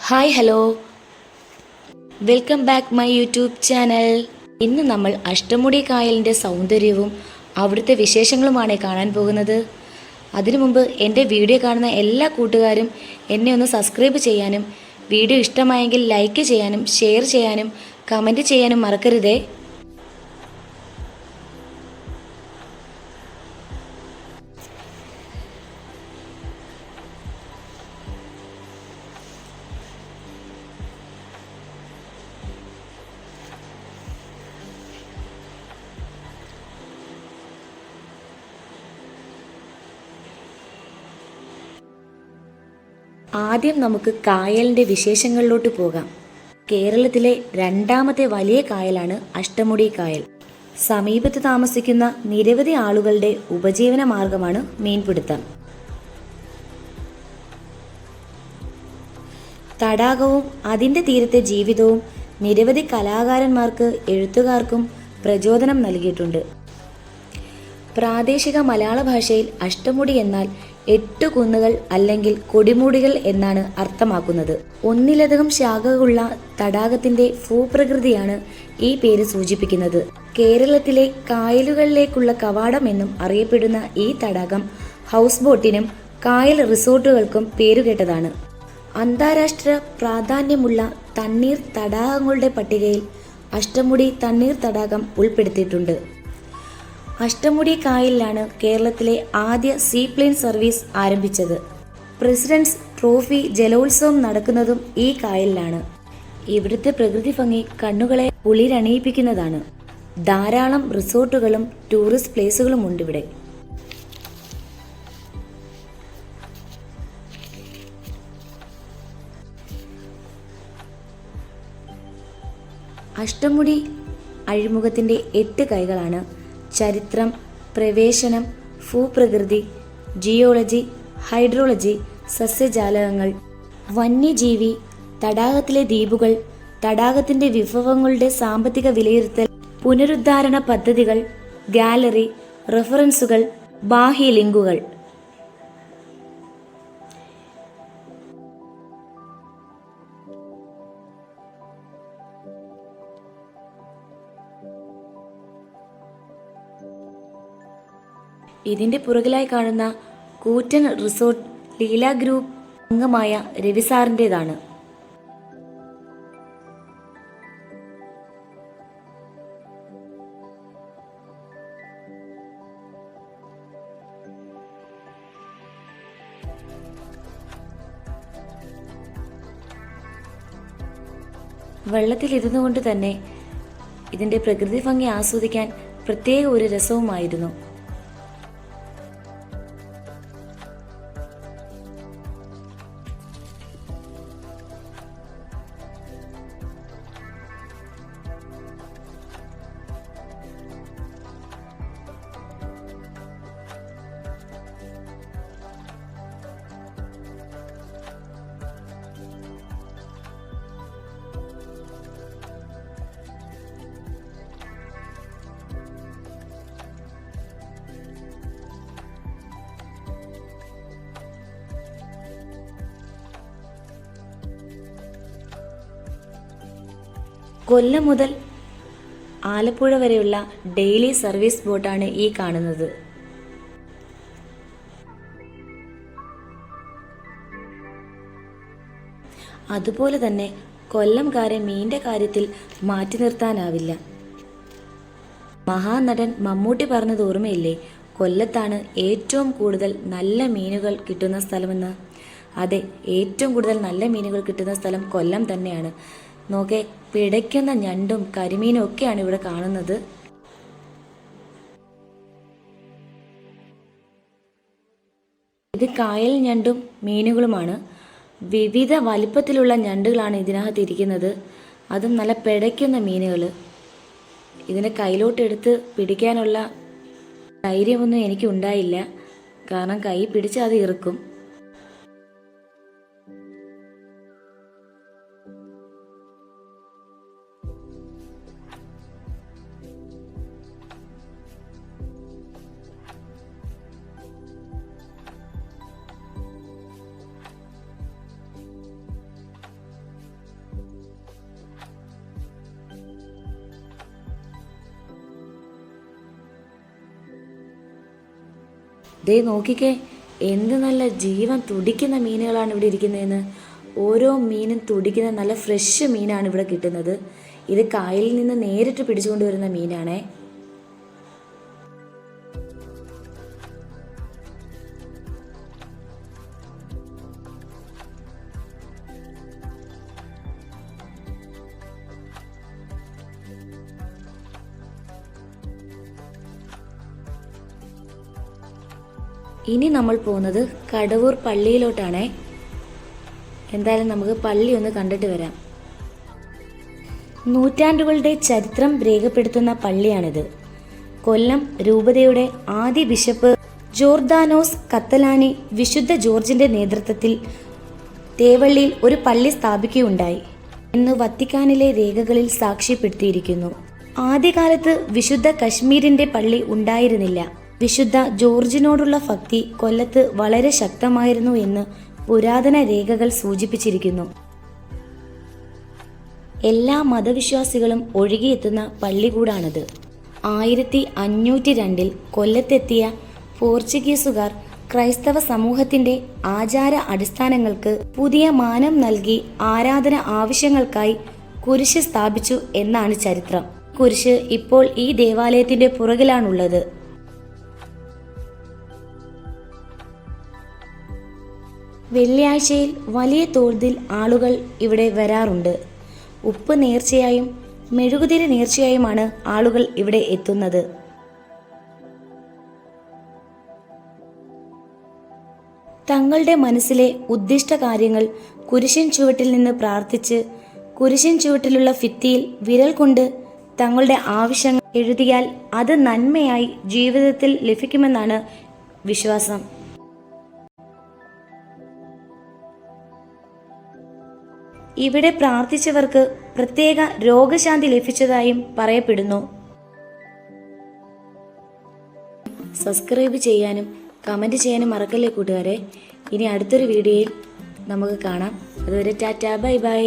Hi hello, welcome back my YouTube channel. ഇന്ന് നമ്മൾ അഷ്ടമുടി കായലിൻ്റെ സൗന്ദര്യവും അവിടുത്തെ വിശേഷങ്ങളുമാണ് കാണാൻ പോകുന്നത്. അതിനു മുമ്പ് എൻ്റെ വീഡിയോ കാണുന്ന എല്ലാ കൂട്ടുകാരും എന്നെ ഒന്ന് സബ്സ്ക്രൈബ് ചെയ്യാനും വീഡിയോ ഇഷ്ടമായെങ്കിൽ ലൈക്ക് ചെയ്യാനും ഷെയർ ചെയ്യാനും കമൻറ്റ് ചെയ്യാനും മറക്കരുതേ. ആദ്യം നമുക്ക് കായലിൻ്റെ വിശേഷങ്ങളിലോട്ട് പോകാം. കേരളത്തിലെ രണ്ടാമത്തെ വലിയ കായലാണ് അഷ്ടമുടി കായൽ. സമീപത്ത് താമസിക്കുന്ന നിരവധി ആളുകളുടെ ഉപജീവന മാർഗമാണ് മീൻപിടുത്തം. തടാകവും അതിൻ്റെ തീരത്തെ ജീവിതവും നിരവധി കലാകാരന്മാർക്ക് എഴുത്തുകാർക്കും പ്രചോദനം നൽകിയിട്ടുണ്ട്. പ്രാദേശിക മലയാള ഭാഷയിൽ അഷ്ടമുടി എന്നാൽ 8 കുന്നുകൾ അല്ലെങ്കിൽ കൊടിമുടികൾ എന്നാണ് അർത്ഥമാക്കുന്നത്. ഒന്നിലധികം ശാഖകളുള്ള തടാകത്തിന്റെ ഭൂപ്രകൃതിയാണ് ഈ പേര് സൂചിപ്പിക്കുന്നത്. കേരളത്തിലെ കായലുകളിലേക്കുള്ള കവാടം എന്നും അറിയപ്പെടുന്ന ഈ തടാകം ഹൗസ് ബോട്ടിനും കായൽ റിസോർട്ടുകൾക്കും പേരുകേട്ടതാണ്. അന്താരാഷ്ട്ര പ്രാധാന്യമുള്ള തണ്ണീർ തടാകങ്ങളുടെ പട്ടികയിൽ അഷ്ടമുടി തണ്ണീർ തടാകം ഉൾപ്പെടുത്തിയിട്ടുണ്ട്. അഷ്ടമുടി കായലിലാണ് കേരളത്തിലെ ആദ്യ സീപ്ലെയിൻ സർവീസ് ആരംഭിച്ചത്. പ്രസിഡന്റ്സ് ട്രോഫി ജലോത്സവം നടക്കുന്നതും ഈ കായലിലാണ്. ഇവിടുത്തെ പ്രകൃതി ഭംഗി കണ്ണുകളെ കുളിരണിയിപ്പിക്കുന്നതാണ്. ധാരാളം റിസോർട്ടുകളും ടൂറിസ്റ്റ് പ്ലേസുകളും ഉണ്ട് ഇവിടെ. അഷ്ടമുടി അഴിമുഖത്തിന്റെ 8 കൈകളാണ്. ചരിത്രം, പ്രവേശനം, ഭൂപ്രകൃതി, ജിയോളജി, ഹൈഡ്രോളജി, സസ്യജാലകങ്ങൾ, വന്യജീവി, തടാകത്തിലെ ദ്വീപുകൾ, തടാകത്തിന്റെ വിഭവങ്ങളുടെ സാമ്പത്തിക വിലയിരുത്തൽ, പുനരുദ്ധാരണ പദ്ധതികൾ, ഗാലറി, റെഫറൻസുകൾ, ബാഹ്യ ലിങ്കുകൾ. ഇതിന്റെ പുറകിലായി കാണുന്ന കൂറ്റൻ റിസോർട്ട് ലീല ഗ്രൂപ്പ് അംഗമായ രവി സാറിൻ്റെതാണ്. വെള്ളത്തിൽ കൊണ്ട് തന്നെ ഇതിന്റെ പ്രകൃതി ഭംഗി ആസ്വദിക്കാൻ പ്രത്യേക ഒരു രസവുമായിരുന്നു. കൊല്ലം മുതൽ ആലപ്പുഴ വരെയുള്ള ഡെയിലി സർവീസ് ബോട്ടാണ് ഈ കാണുന്നത്. അതുപോലെ തന്നെ കൊല്ലംകാരെ മീനിന്റെ കാര്യത്തിൽ മാറ്റി നിർത്താനാവില്ല. മഹാനടൻ മമ്മൂട്ടി പറഞ്ഞത് ഓർമ്മയില്ലേ, കൊല്ലത്താണ് ഏറ്റവും കൂടുതൽ നല്ല മീനുകൾ കിട്ടുന്ന സ്ഥലമെന്ന്. അതെ, ഏറ്റവും കൂടുതൽ നല്ല മീനുകൾ കിട്ടുന്ന സ്ഥലം കൊല്ലം തന്നെയാണ്. നോക്കെ, പിടയ്ക്കുന്ന ഞണ്ടും കരിമീനും ഒക്കെയാണ് ഇവിടെ കാണുന്നത്. ഇത് കായൽ ഞണ്ടും മീനുകളുമാണ്. വിവിധ വലിപ്പത്തിലുള്ള ഞണ്ടുകളാണ് ഇതിനകത്ത് ഇരിക്കുന്നത്. അതും നല്ല പിടയ്ക്കുന്ന മീനുകൾ. ഇതിനെ കയ്യിലോട്ടെടുത്ത് പിടിക്കാനുള്ള ധൈര്യമൊന്നും എനിക്ക് ഉണ്ടായില്ല, കാരണം കൈ പിടിച്ച് അത് ഇറുക്കും. ദേ നോക്കിക്കേ, എന്ത് നല്ല ജീവൻ തുടിക്കുന്ന മീനുകളാണ് ഇവിടെ ഇരിക്കുന്നതെന്ന്. ഓരോ മീനും തുടിക്കുന്ന നല്ല ഫ്രഷ് മീനാണ് ഇവിടെ കിട്ടുന്നത്. ഇത് കായലിൽ നിന്ന് നേരിട്ട് പിടിച്ചുകൊണ്ട് വരുന്ന മീനാണേ. ഇനി നമ്മൾ പോകുന്നത് കടവൂർ പള്ളിയിലോട്ടാണേ. എന്തായാലും നമുക്ക് പള്ളി ഒന്ന് കണ്ടിട്ട് വരാം. നൂറ്റാണ്ടുകളുടെ ചരിത്രം രേഖപ്പെടുത്തുന്ന പള്ളിയാണിത്. കൊല്ലം രൂപതയുടെ ആദ്യ ബിഷപ്പ് ജോർദാനോസ് കത്തലാനി വിശുദ്ധ ജോർജിന്റെ നേതൃത്വത്തിൽ തേവള്ളിയിൽ ഒരു പള്ളി സ്ഥാപിക്കുകയുണ്ടായി എന്ന് വത്തിക്കാനിലെ രേഖകളിൽ സാക്ഷ്യപ്പെടുത്തിയിരിക്കുന്നു. ആദ്യകാലത്ത് വിശുദ്ധ കശ്മീരിന്റെ പള്ളി ഉണ്ടായിരുന്നില്ല. വിശുദ്ധ ജോർജിനോടുള്ള ഭക്തി കൊല്ലത്ത് വളരെ ശക്തമായിരുന്നു എന്ന് പുരാതന രേഖകൾ സൂചിപ്പിച്ചിരിക്കുന്നു. എല്ലാ മതവിശ്വാസികളും ഒഴുകിയെത്തുന്ന പള്ളി കൂടാണിത്. 1502 കൊല്ലത്തെത്തിയ പോർച്ചുഗീസുകാർ ക്രൈസ്തവ സമൂഹത്തിന്റെ ആചാര അടിസ്ഥാനങ്ങൾക്ക് പുതിയ മാനം നൽകി ആരാധന ആവശ്യങ്ങൾക്കായി കുരിശ് സ്ഥാപിച്ചു എന്നാണ് ചരിത്രം. കുരിശ് ഇപ്പോൾ ഈ ദേവാലയത്തിന്റെ പുറകിലാണുള്ളത്. വെള്ളിയാഴ്ചയിൽ വലിയ തോതിൽ ആളുകൾ ഇവിടെ വരാറുണ്ട്. ഉപ്പ് നേർച്ചയായും മെഴുകുതിരി നേർച്ചയായുമാണ് ആളുകൾ ഇവിടെ എത്തുന്നത്. തങ്ങളുടെ മനസ്സിലെ ഉദ്ദിഷ്ട കാര്യങ്ങൾ കുരിശിൻ ചുവട്ടിൽ നിന്ന് പ്രാർത്ഥിച്ച് കുരിശിൻ ചുവട്ടിലുള്ള ഭിത്തിയിൽ വിരൽ കൊണ്ട് തങ്ങളുടെ ആവശ്യങ്ങൾ എഴുതിയാൽ അത് നന്മയായി ജീവിതത്തിൽ ലഭിക്കുമെന്നാണ് വിശ്വാസം. ഇവിടെ പ്രാർത്ഥിച്ചവർക്ക് പ്രത്യേക രോഗശാന്തി ലഭിച്ചതായും പറയപ്പെടുന്നു. സബ്സ്ക്രൈബ് ചെയ്യാനും കമൻറ്റ് ചെയ്യാനും മറക്കല്ലേ കൂട്ടുകാരെ. ഇനി അടുത്തൊരു വീഡിയോയിൽ നമുക്ക് കാണാം. അതുവരെ ടാറ്റാ, ബൈ ബൈ.